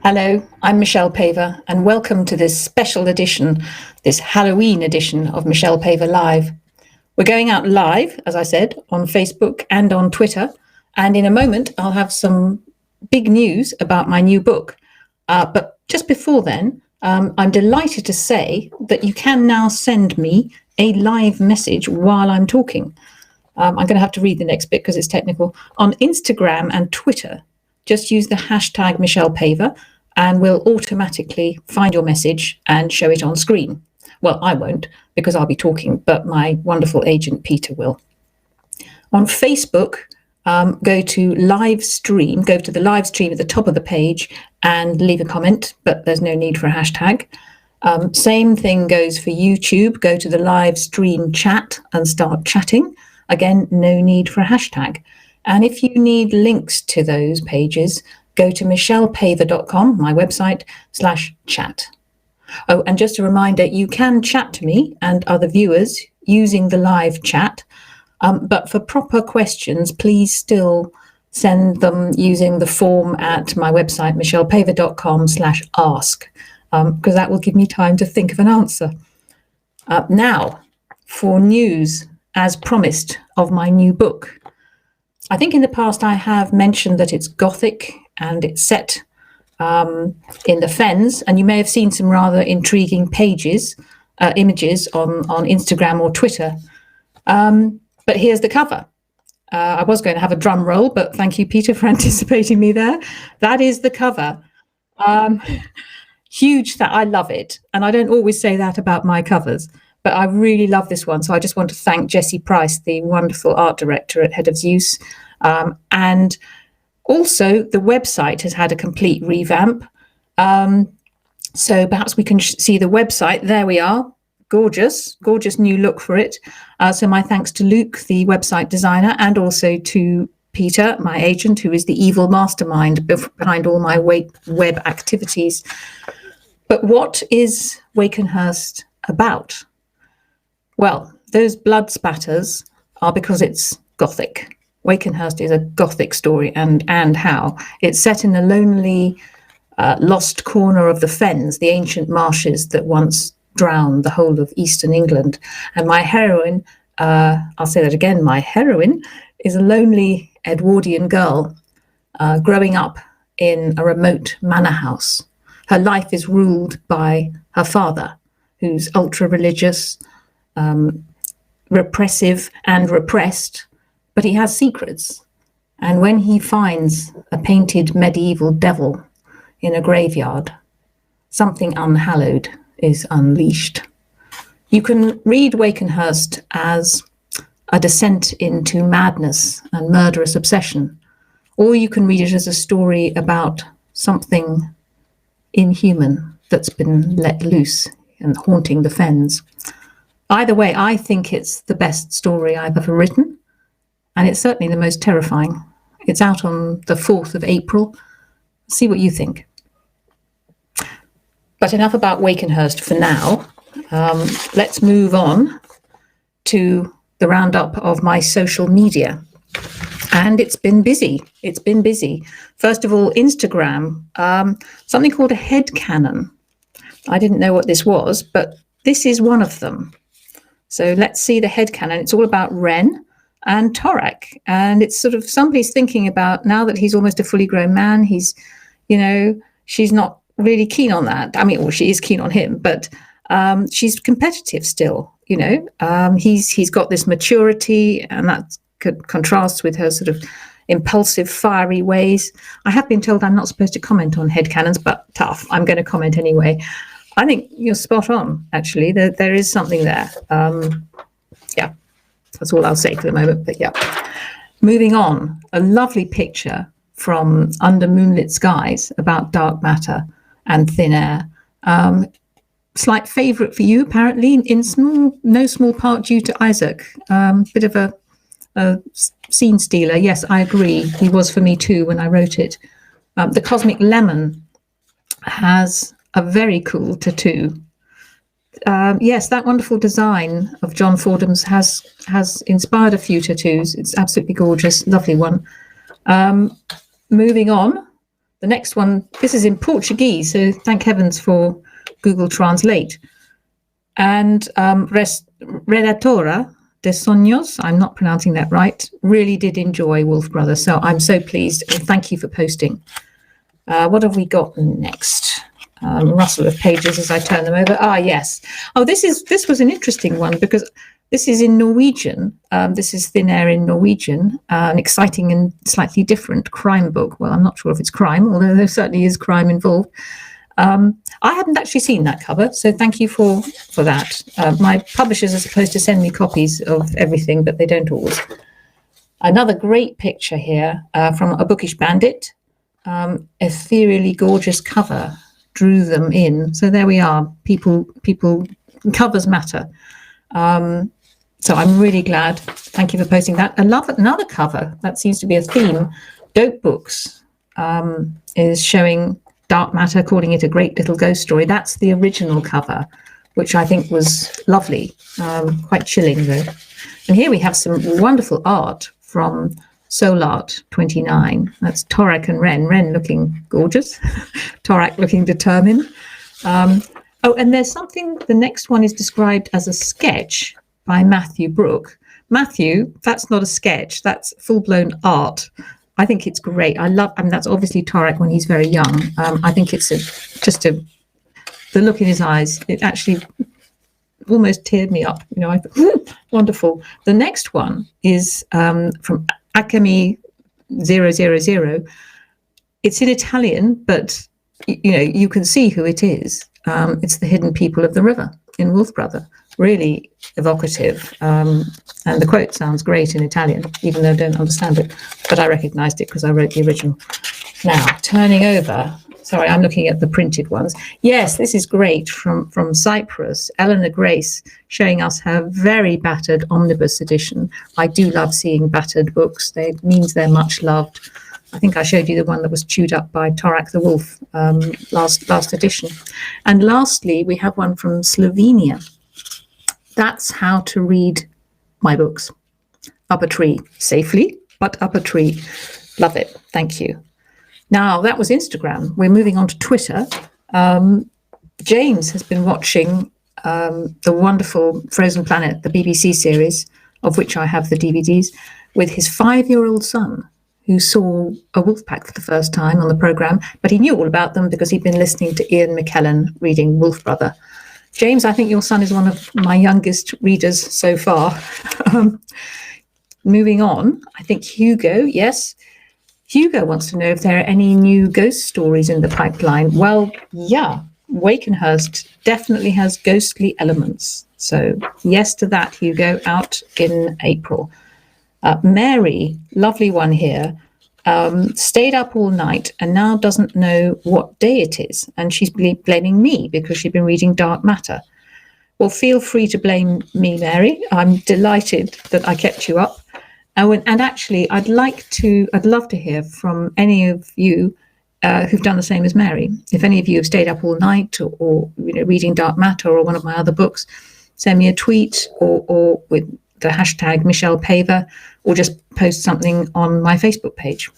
Hello, I'm Michelle Paver, and welcome to this special edition, this Halloween edition of Michelle Paver Live. We're going out live, as I said, on Facebook and on Twitter, and in a moment I'll have some big news about my new book. But just before then, I'm delighted to say that you can now send me a live message while I'm talking. I'm going to have to read the next bit because it's technical. On Instagram and Twitter, just use the hashtag Michelle Paver, and we'll automatically find your message and show it on screen. Well, I won't because I'll be talking, but my wonderful agent Peter will. On Facebook, go to the live stream at the top of the page and leave a comment, but there's no need for a hashtag. Same thing goes for YouTube. Go to the live stream chat and start chatting. Again, no need for a hashtag. And if you need links to those pages, go to michellepaver.com, my website, /chat. Oh, and just a reminder, you can chat to me and other viewers using the live chat, but for proper questions, please still send them using the form at my website, michellepaver.com/ask, because that will give me time to think of an answer. Now, for news, as promised, of my new book. I think in the past I have mentioned that it's Gothic and it's set in the Fens, and you may have seen some rather intriguing images on Instagram or Twitter. But here's the cover. I was going to have a drum roll, but thank you, Peter, for anticipating me there. That is the cover. Huge, that I love it. And I don't always say that about my covers, but I really love this one. So I just want to thank Jessie Price, the wonderful art director at Head of Zeus. And also the website has had a complete revamp. So perhaps we can see the website. There we are. Gorgeous new look for it. So my thanks to Luke, the website designer, and also to Peter, my agent, who is the evil mastermind behind all my web activities. But what is Wakenhurst about? Well, those blood spatters are because it's Gothic. Wakenhurst is a Gothic story, and how. It's set in a lonely, lost corner of the Fens, the ancient marshes that once drowned the whole of eastern England. And my heroine, I'll say that again, my heroine is a lonely Edwardian girl growing up in a remote manor house. Her life is ruled by her father, who's ultra-religious, repressive and repressed, but he has secrets. And when he finds a painted medieval devil in a graveyard, something unhallowed is unleashed. You can read Wakenhurst as a descent into madness and murderous obsession, or you can read it as a story about something inhuman that's been let loose and haunting the Fens. Either way, I think it's the best story I've ever written, and it's certainly the most terrifying. It's out on the 4th of April. See what you think. But enough about Wakenhurst for now. Let's move on to the roundup of my social media. And it's been busy. First of all, Instagram, something called a headcanon. I didn't know what this was, but this is one of them. So let's see the headcanon. It's all about Ren and Torak. And it's sort of somebody's thinking about, now that he's almost a fully grown man, he's, she's not really keen on that. I mean, well, she is keen on him, but she's competitive still, he's got this maturity, and that contrasts with her sort of impulsive, fiery ways. I have been told I'm not supposed to comment on headcanons, but tough, I'm going to comment anyway. I think you're spot on, actually. There is something there. Yeah, that's all I'll say for the moment. But yeah, moving on, a lovely picture from Under Moonlit Skies about dark matter and thin air. Slight favourite for you, apparently, in no small part due to Isaac. Bit of a scene stealer. Yes, I agree. He was for me too when I wrote it. The Cosmic Lemon has a very cool tattoo. Yes, that wonderful design of John Fordham's has inspired a few tattoos. It's absolutely gorgeous, lovely one. Moving on, the next one, this is in Portuguese, so thank heavens for Google Translate. And Redatora de Sonhos, I'm not pronouncing that right, really did enjoy Wolf Brother. So I'm so pleased, and thank you for posting. What have we got next? Rustle of pages as I turn them over. Ah, yes. Oh, this was an interesting one because this is in Norwegian. This is Thin Air in Norwegian, an exciting and slightly different crime book. Well, I'm not sure if it's crime, although there certainly is crime involved. I hadn't actually seen that cover, so thank you for that. My publishers are supposed to send me copies of everything, but they don't always. Another great picture here from A Bookish Bandit. Ethereally gorgeous cover, drew them in. So there we are. People, covers matter. So I'm really glad. Thank you for posting that. I love another cover. That seems to be a theme. Dope Books is showing dark matter, calling it a great little ghost story. That's the original cover, which I think was lovely, quite chilling though. And here we have some wonderful art from Soul Art 29. That's Torak and Ren looking gorgeous, Torak looking determined. Oh, and there's something, the next one is described as a sketch by Matthew Brooke. Matthew, that's not a sketch, that's full-blown art. I think it's great. I mean, that's obviously Torak when he's very young. I think it's the look in his eyes, it actually almost teared me up. You know, I thought, wonderful. The next one is from Akemi 000. It's in Italian, but you know, you can see who it is. It's the hidden people of the river in Wolf Brother. Really evocative. And the quote sounds great in Italian, even though I don't understand it. But I recognised it because I wrote the original. Now, turning over. Sorry, I'm looking at the printed ones. Yes, this is great from Cyprus. Eleanor Grace showing us her very battered omnibus edition. I do love seeing battered books. It means they're much loved. I think I showed you the one that was chewed up by Torak the Wolf last edition. And lastly, we have one from Slovenia. That's how to read my books. Up a tree, safely, but up a tree. Love it. Thank you. Now, that was Instagram. We're moving on to Twitter. James has been watching the wonderful Frozen Planet, the BBC series, of which I have the DVDs, with his 5-year-old son, who saw a wolf pack for the first time on the programme, but he knew all about them because he'd been listening to Ian McKellen reading Wolf Brother. James, I think your son is one of my youngest readers so far. Moving on, I think Hugo, yes. Hugo wants to know if there are any new ghost stories in the pipeline. Well, yeah, Wakenhurst definitely has ghostly elements. So yes to that, Hugo, out in April. Mary, lovely one here, stayed up all night and now doesn't know what day it is. And she's blaming me because she's been reading Dark Matter. Well, feel free to blame me, Mary. I'm delighted that I kept you up. And actually, I'd love to hear from any of you who've done the same as Mary. If any of you have stayed up all night or reading Dark Matter or one of my other books, send me a tweet or with the hashtag Michelle Paver, or just post something on my Facebook page.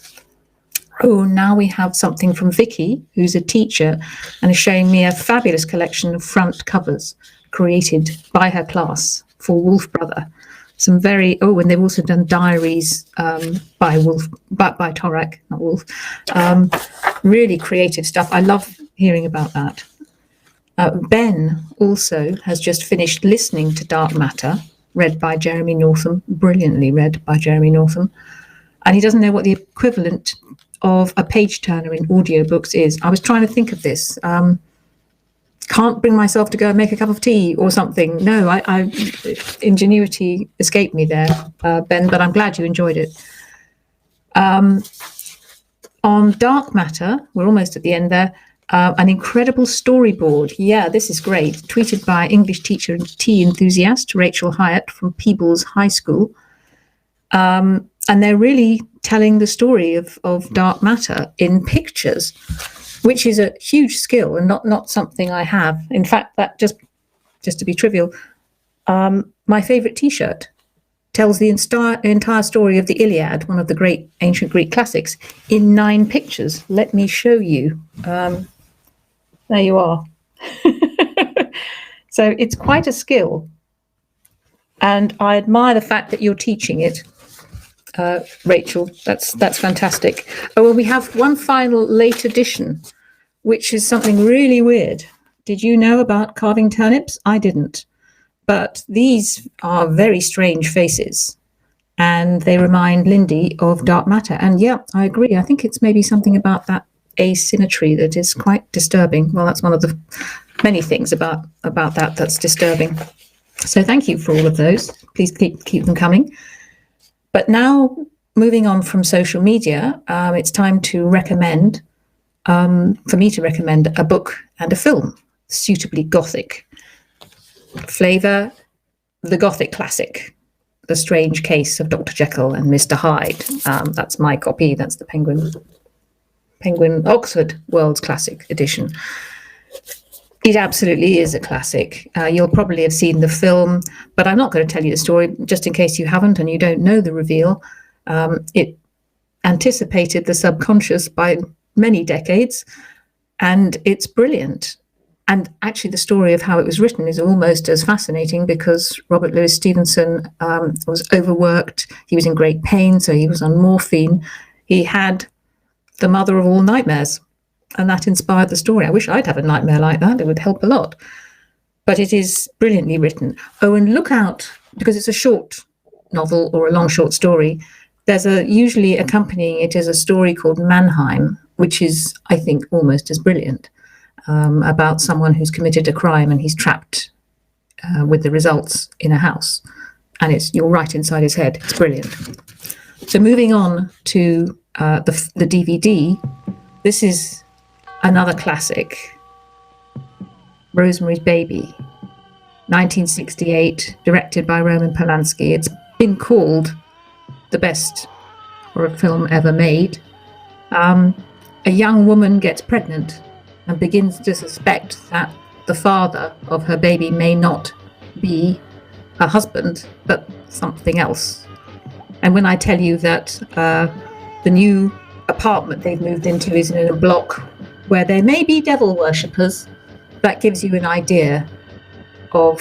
Oh, now we have something from Vicky, who's a teacher and is showing me a fabulous collection of front covers created by her class for Wolf Brother. Some very, and they've also done diaries by Torak, not Wolf. Really creative stuff. I love hearing about that. Ben also has just finished listening to Dark Matter, read by Jeremy Northam, brilliantly read by Jeremy Northam. And he doesn't know what the equivalent of a page turner in audiobooks is. I was trying to think of this. can't bring myself to go and make a cup of tea or something. No, I ingenuity escaped me there, Ben, but I'm glad you enjoyed it. On dark matter, we're almost at the end there. An incredible storyboard. Yeah, this is great. Tweeted by English teacher and tea enthusiast Rachel Hyatt from Peebles High School. And they're really telling the story of dark matter in pictures, which is a huge skill and not something I have. In fact, that just to be trivial, my favorite T-shirt tells the entire story of the Iliad, one of the great ancient Greek classics, in 9 pictures. Let me show you. There you are. So it's quite a skill. And I admire the fact that you're teaching it, Rachel. That's fantastic. Oh, well, we have one final late edition, which is something really weird. Did you know about carving turnips? I didn't. But these are very strange faces, and they remind Lindy of dark matter. And yeah, I agree. I think it's maybe something about that asymmetry that is quite disturbing. Well, that's one of the many things about that's disturbing. So thank you for all of those. Please keep them coming. But now, moving on from social media, it's time to recommend, for me to recommend a book and a film, suitably Gothic. Flavour, the Gothic classic, The Strange Case of Dr. Jekyll and Mr. Hyde. That's my copy. That's the Penguin Oxford World's Classic Edition. It absolutely is a classic. You'll probably have seen the film, but I'm not going to tell you the story, just in case you haven't and you don't know the reveal. It anticipated the subconscious by many decades, and it's brilliant. And actually, the story of how it was written is almost as fascinating, because Robert Louis Stevenson was overworked. He was in great pain, so he was on morphine. He had the mother of all nightmares, and that inspired the story. I wish I'd have a nightmare like that. It would help a lot. But it is brilliantly written. Oh, and look out, because it's a short novel or a long short story. There's usually accompanying it is a story called Mannheim, which is, I think, almost as brilliant, about someone who's committed a crime and he's trapped with the results in a house. And you're right inside his head. It's brilliant. So moving on to the DVD, this is another classic, Rosemary's Baby, 1968, directed by Roman Polanski. It's been called the best horror film ever made. A young woman gets pregnant and begins to suspect that the father of her baby may not be her husband, but something else. And when I tell you that the new apartment they've moved into is in a block where there may be devil worshippers, that gives you an idea of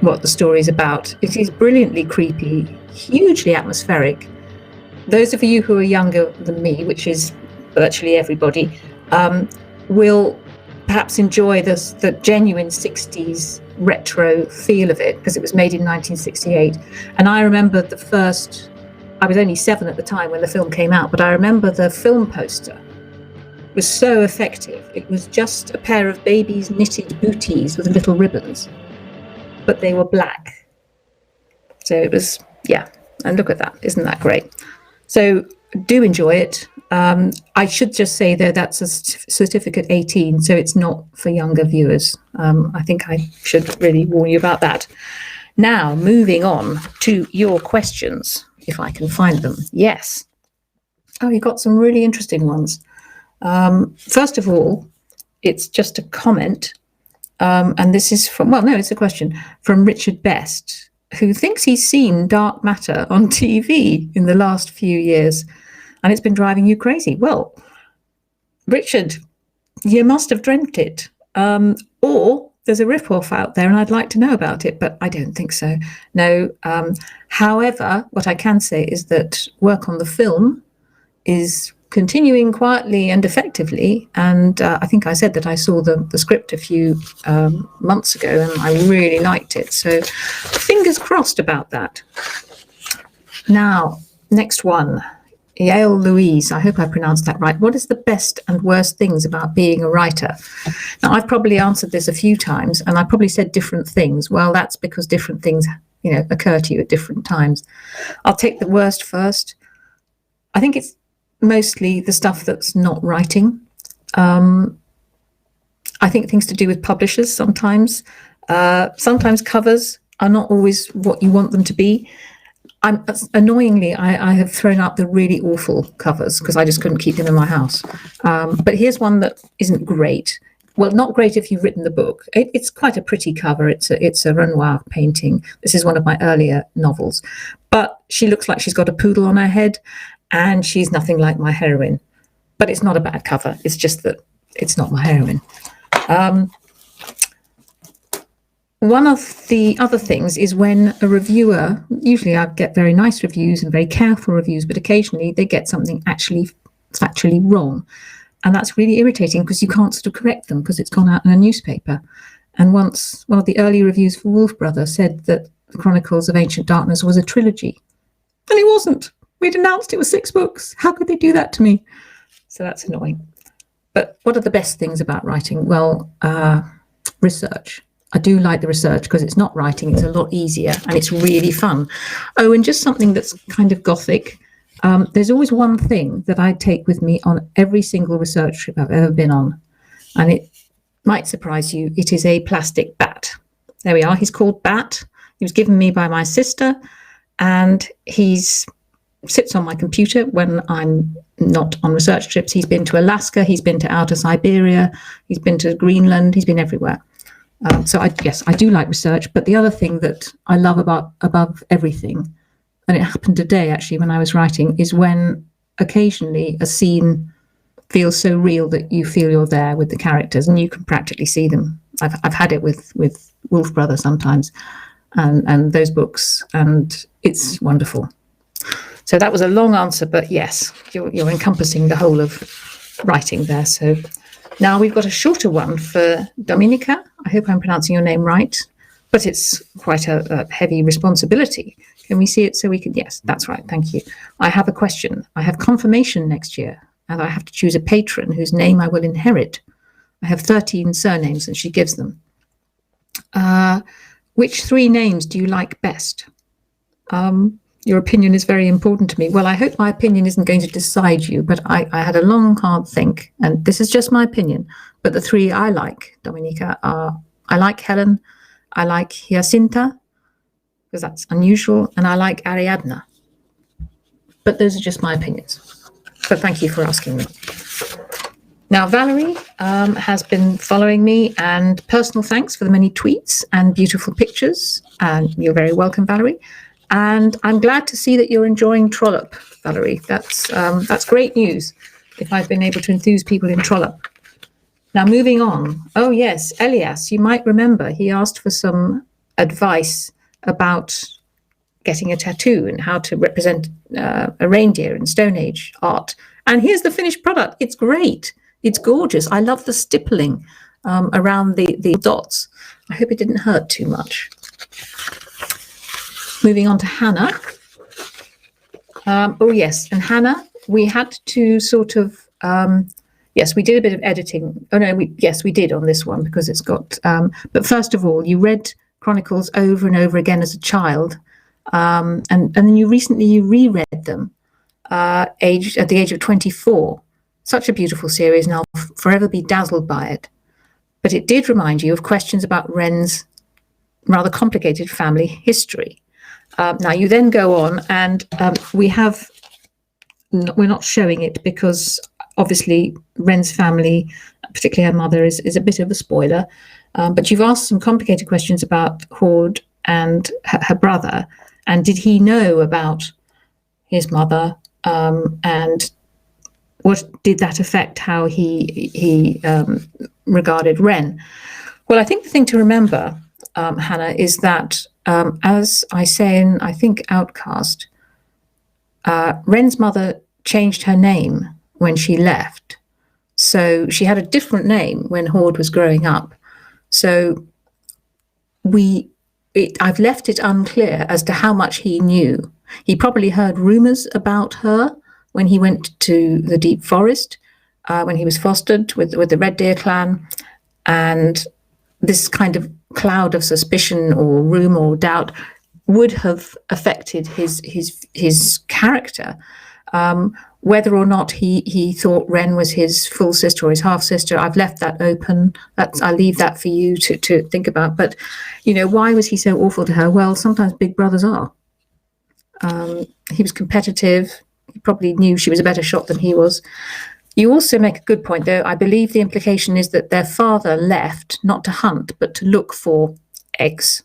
what the story is about. It is brilliantly creepy, hugely atmospheric. Those of you who are younger than me, which is virtually everybody, will perhaps enjoy the genuine 60s retro feel of it, because it was made in 1968. And I remember I was only 7 at the time when the film came out, but I remember the film poster was so effective. It was just a pair of babies' knitted booties with little ribbons, but they were black. So it was, yeah, and look at that. Isn't that great? So do enjoy it. I should just say, though, that's a certificate 18, so it's not for younger viewers. I think I should really warn you about that. Now, moving on to your questions, if I can find them. Yes. Oh, you got some really interesting ones. First of all, it's just a comment, and this is it's a question from Richard Best, who thinks he's seen dark matter on TV in the last few years, and it's been driving you crazy. Well, Richard, you must have dreamt it, or there's a ripoff out there and I'd like to know about it, but I don't think so. No. However, what I can say is that work on the film is continuing quietly and effectively, and I think I said that I saw the script a few months ago and I really liked it, so fingers crossed about that. Now, next one. Yale Louise, I hope I pronounced that right. What is the best and worst things about being a writer? Now, I've probably answered this a few times, and I probably said different things. Well, that's because different things, occur to you at different times. I'll take the worst first. I think it's mostly the stuff that's not writing. I think things to do with publishers sometimes. Sometimes covers are not always what you want them to be. Annoyingly, I have thrown out the really awful covers because I just couldn't keep them in my house. But here's one that isn't great. Well, not great if you've written the book. It's quite a pretty cover. It's a Renoir painting. This is one of my earlier novels. But she looks like she's got a poodle on her head, and she's nothing like my heroine. But it's not a bad cover. It's just that it's not my heroine. One of the other things is when a reviewer, usually I get very nice reviews and very careful reviews, but occasionally they get something actually factually wrong. And that's really irritating because you can't sort of correct them because it's gone out in a newspaper. And once one of the early reviews for Wolf Brother said that the Chronicles of Ancient Darkness was a trilogy. And it wasn't. We'd announced it was 6 books. How could they do that to me? So that's annoying. But what are the best things about writing? Well, research. I do like the research because it's not writing, it's a lot easier and it's really fun. Oh, and just something that's kind of gothic. There's always one thing that I take with me on every single research trip I've ever been on. And it might surprise you. It is a plastic bat. There we are. He's called Bat. He was given me by my sister, and sits on my computer when I'm not on research trips. He's been to Alaska. He's been to outer Siberia. He's been to Greenland. He's been everywhere. So I do like research, but the other thing that I love above everything, and it happened today actually when I was writing, is when occasionally a scene feels so real that you feel you're there with the characters and you can practically see them. I've had it with Wolf Brother sometimes, and those books, and it's wonderful. So that was a long answer, but yes, you're encompassing the whole of writing there. So now we've got a shorter one for Dominica. I hope I'm pronouncing your name right, but it's quite a heavy responsibility. Can we see it so we can? Yes, that's right. Thank you. I have a question. I have confirmation next year, and I have to choose a patron whose name I will inherit. I have 13 surnames, and she gives them. Which 3 names do you like best? Your opinion is very important to me. Well, I hope my opinion isn't going to decide you, but I had a long, hard think, and this is just my opinion. But the 3 I like, Dominica, are I like Helen, I like Jacinta, because that's unusual, and I like Ariadna. But those are just my opinions. But thank you for asking me. Now, Valerie has been following me, and personal thanks for the many tweets and beautiful pictures. And you're very welcome, Valerie. And I'm glad to see that you're enjoying Trollope, Valerie. That's great news if I've been able to enthuse people in Trollope. Now, moving on. Oh, yes, Elias, you might remember he asked for some advice about getting a tattoo and how to represent a reindeer in Stone Age art. And here's the finished product. It's great. It's gorgeous. I love the stippling around the dots. I hope it didn't hurt too much. Moving on to Hannah. Oh, yes. And Hannah, we had to sort of, yes, we did a bit of editing. Oh, no, we did on this one because it's got, but first of all, you read Chronicles over and over again as a child. And then you reread them at the age of 24. Such a beautiful series, and I'll forever be dazzled by it. But it did remind you of questions about Wren's rather complicated family history. Now you then go on, and we're not showing it because obviously Wren's family, particularly her mother, is a bit of a spoiler. But you've asked some complicated questions about Hord and her brother, and did he know about his mother, and what did that affect how he regarded Wren? Well, I think the thing to remember, Hannah, is that as I say in, I think, Outcast, Wren's mother changed her name when she left. So she had a different name when Hord was growing up. So I've left it unclear as to how much he knew. He probably heard rumours about her, when he went to the deep forest, when he was fostered with the Red Deer clan, and this kind of cloud of suspicion or rumour or doubt would have affected his character. Whether or not he thought Wren was his full sister or his half sister, I've left that open. I leave that for you to think about. But, why was he so awful to her? Well, sometimes big brothers are. He was competitive. He probably knew she was a better shot than he was. You also make a good point, though. I believe the implication is that their father left not to hunt, but to look for eggs.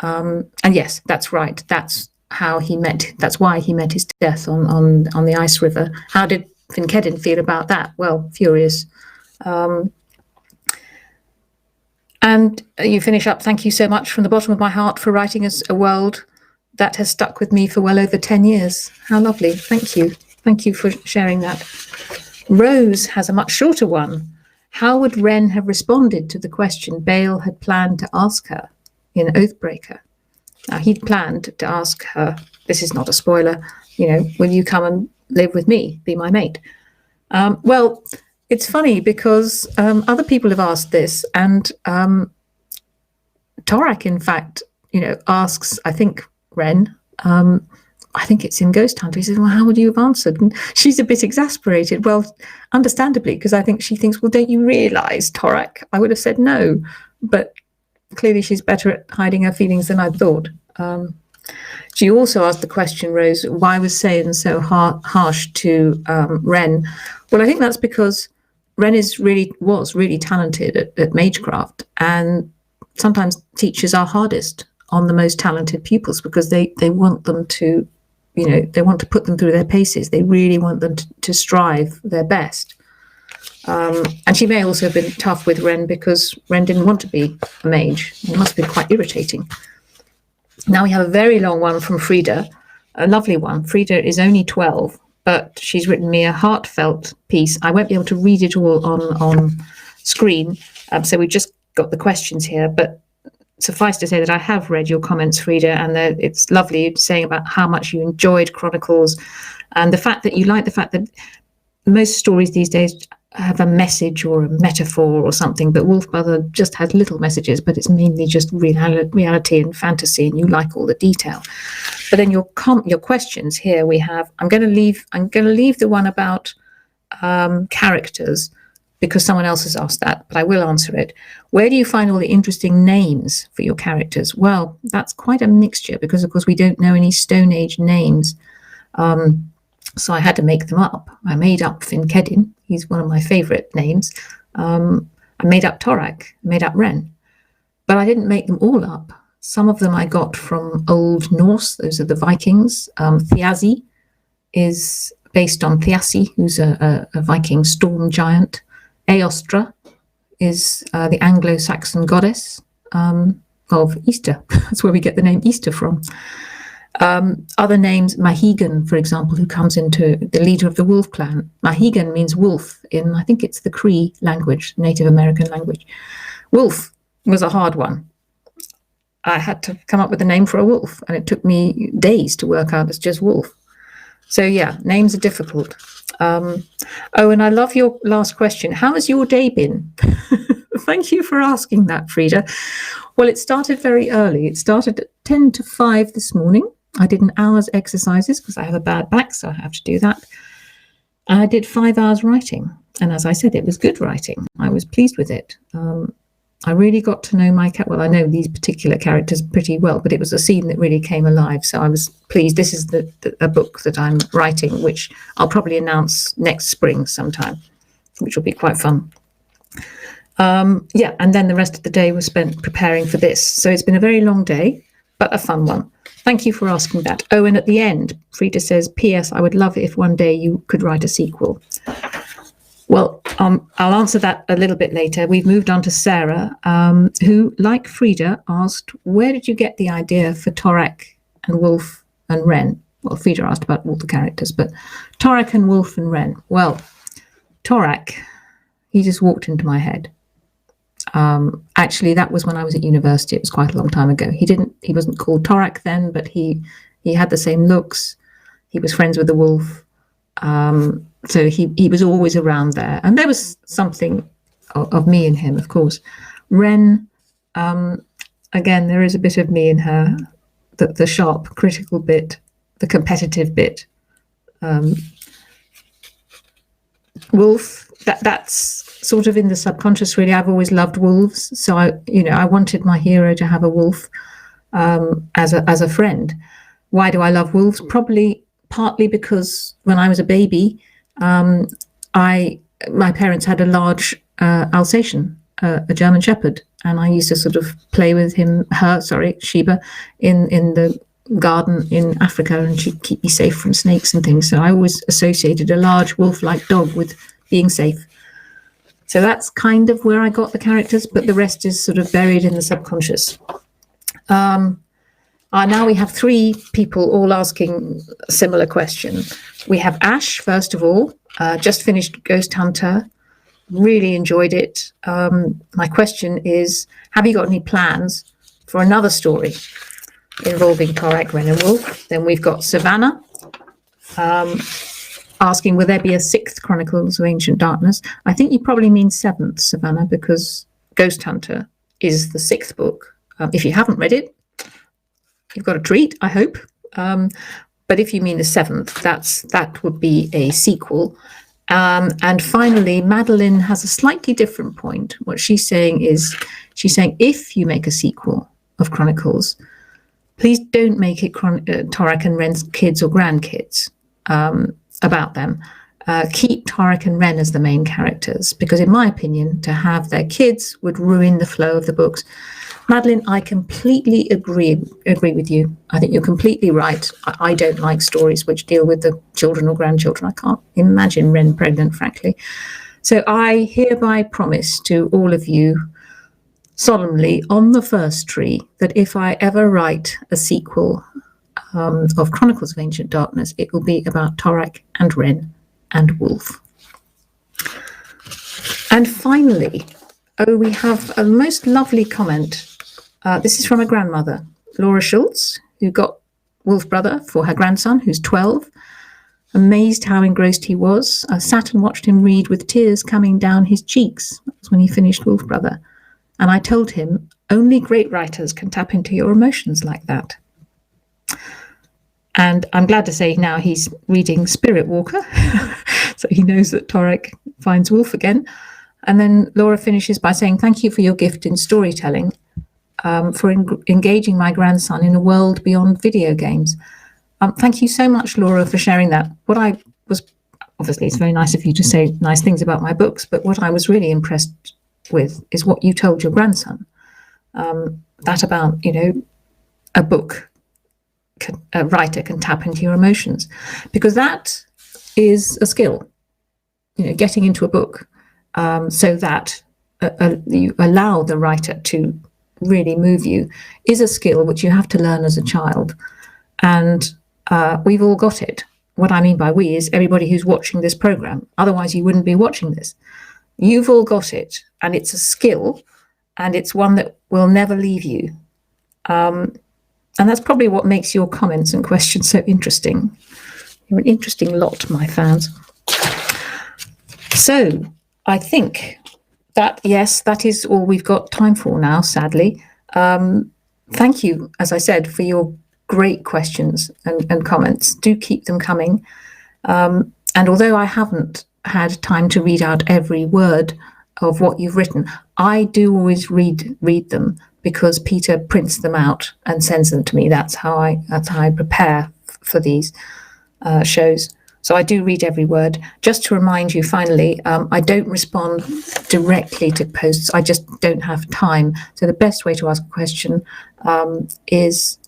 And yes, that's right. That's why he met his death on the ice river. How did Finkedin feel about that? Well, furious. And you finish up, thank you so much from the bottom of my heart for writing us a world that has stuck with me for well over 10 years. How lovely. Thank you. Thank you for sharing that. Rose has a much shorter one. How would Wren have responded to the question Bale had planned to ask her in Oathbreaker? Now, he'd planned to ask her, this is not a spoiler, will you come and live with me, be my mate? Well, it's funny because other people have asked this, and Torak, in fact, asks, I think, Wren, I think it's in Ghost Hunter. He says, well, how would you have answered? And she's a bit exasperated. Well, understandably, because I think she thinks, well, don't you realise, Torak? I would have said no. But clearly she's better at hiding her feelings than I thought. She also asked the question, Rose, why was Sayan so harsh to Wren? Well, I think that's because Wren was really talented at magecraft, and sometimes teachers are hardest on the most talented pupils because they want them to, they want to put them through their paces. They really want them to strive their best. And she may also have been tough with Wren because Wren didn't want to be a mage. It must have been quite irritating. Now we have a very long one from Frida, a lovely one. Frida is only 12, but she's written me a heartfelt piece. I won't be able to read it all on screen, so we've just got the questions here, but suffice to say that I have read your comments, Frida, and it's lovely saying about how much you enjoyed Chronicles and the fact that you like the fact that most stories these days have a message or a metaphor or something, but Wolf Mother just has little messages, but it's mainly just reality and fantasy, and you like all the detail. But then your questions here we have, I'm going to leave the one about characters because someone else has asked that, but I will answer it. Where do you find all the interesting names for your characters? Well, that's quite a mixture because, of course, we don't know any Stone Age names. So I had to make them up. I made up Finkedin. He's one of my favourite names. I made up Torak. I made up Wren. But I didn't make them all up. Some of them I got from Old Norse. Those are the Vikings. Thiazi is based on Thiassi, who's a Viking storm giant. Eostra is the Anglo-Saxon goddess of Easter. That's where we get the name Easter from. Other names, Mahigan, for example, who comes into the leader of the wolf clan. Mahigan means wolf in, I think it's the Cree language, Native American language. Wolf was a hard one. I had to come up with a name for a wolf, and it took me days to work out it's just wolf. So yeah, names are difficult. And I love your last question. How has your day been? Thank you for asking that, Frida. Well, it started very early. It started at 10 to 5 this morning. I did an hour's exercises because I have a bad back, so I have to do that. And I did 5 hours writing. And as I said, it was good writing. I was pleased with it. I really got to know I know these particular characters pretty well, but it was a scene that really came alive. So I was pleased. This is a book that I'm writing, which I'll probably announce next spring sometime, which will be quite fun. And then the rest of the day was spent preparing for this. So it's been a very long day, but a fun one. Thank you for asking that. Oh, and at the end, Frida says, P.S. I would love it if one day you could write a sequel. Well, I'll answer that a little bit later. We've moved on to Sarah, who, like Frida, asked, where did you get the idea for Torak and Wolf and Wren? Well, Frida asked about all the characters, but Torak and Wolf and Wren. Well, Torak, he just walked into my head. Actually, that was when I was at university. It was quite a long time ago. He wasn't called Torak then, but he had the same looks. He was friends with the wolf. So he was always around there, and there was something of me in him, of course. Ren, again, there is a bit of me in her, the sharp, critical bit, the competitive bit. Wolf, that's sort of in the subconscious, really. I've always loved wolves, so I wanted my hero to have a wolf as a friend. Why do I love wolves? Probably partly because when I was a baby, my parents had a large Alsatian, a German Shepherd, and I used to sort of play with Sheba, in the garden in Africa, and she'd keep me safe from snakes and things. So I always associated a large wolf-like dog with being safe. So that's kind of where I got the characters, but the rest is sort of buried in the subconscious. Now we have 3 people all asking a similar question. We have Ash, first of all, just finished Ghost Hunter, really enjoyed it. My question is, have you got any plans for another story involving Torak, Ren and Wolf? Then we've got Savannah, asking, will there be a 6th Chronicles of Ancient Darkness? I think you probably mean 7th, Savannah, because Ghost Hunter is the 6th book. If you haven't read it, you've got a treat, I hope. But if you mean the 7th, that would be a sequel. And finally, Madeline has a slightly different point. What she's saying is, if you make a sequel of Chronicles, please don't make it Torak and Ren's kids or grandkids about them. Keep Torak and Ren as the main characters, because in my opinion, to have their kids would ruin the flow of the books. Madeline, I completely agree with you. I think you're completely right. I don't like stories which deal with the children or grandchildren. I can't imagine Ren pregnant, frankly. So I hereby promise to all of you solemnly on the first tree that if I ever write a sequel of Chronicles of Ancient Darkness, it will be about Torak and Ren and Wolf. And finally, we have a most lovely comment. This is from a grandmother, Laura Schultz, who got Wolf Brother for her grandson, who's 12. Amazed how engrossed he was. I sat and watched him read with tears coming down his cheeks. That was when he finished Wolf Brother. And I told him, only great writers can tap into your emotions like that. And I'm glad to say now he's reading Spirit Walker. So he knows that Torak finds Wolf again. And then Laura finishes by saying, thank you for your gift in storytelling, for engaging my grandson in a world beyond video games. Thank you so much, Laura, for sharing that. Obviously, it's very nice of you to say nice things about my books, but what I was really impressed with is what you told your grandson. That about, a book, a writer can tap into your emotions, because that is a skill, getting into a book so that you allow the writer to really move you is a skill which you have to learn as a child. And we've all got it. What I mean by we is everybody who's watching this program. Otherwise, you wouldn't be watching this. You've all got it, and it's a skill, and it's one that will never leave you. And that's probably what makes your comments and questions so interesting. You're an interesting lot, my fans. So I think that, yes, that is all we've got time for now, sadly. Thank you, as I said, for your great questions and comments. Do keep them coming. And although I haven't had time to read out every word of what you've written, I do always read them, because Peter prints them out and sends them to me. That's how I prepare for these shows. So I do read every word. Just to remind you, finally, I don't respond directly to posts. I just don't have time. So the best way to ask a question is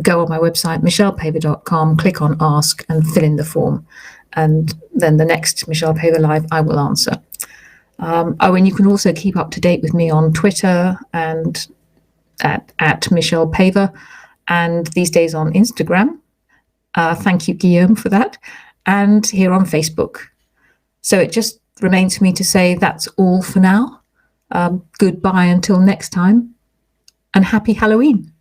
go on my website, michellepaver.com, click on Ask and fill in the form. And then the next Michelle Paver Live, I will answer. And you can also keep up to date with me on Twitter and at Michelle Paver, and these days on Instagram. Thank you, Guillaume, for that. And here on Facebook. So it just remains for me to say that's all for now. Goodbye until next time, and happy Halloween.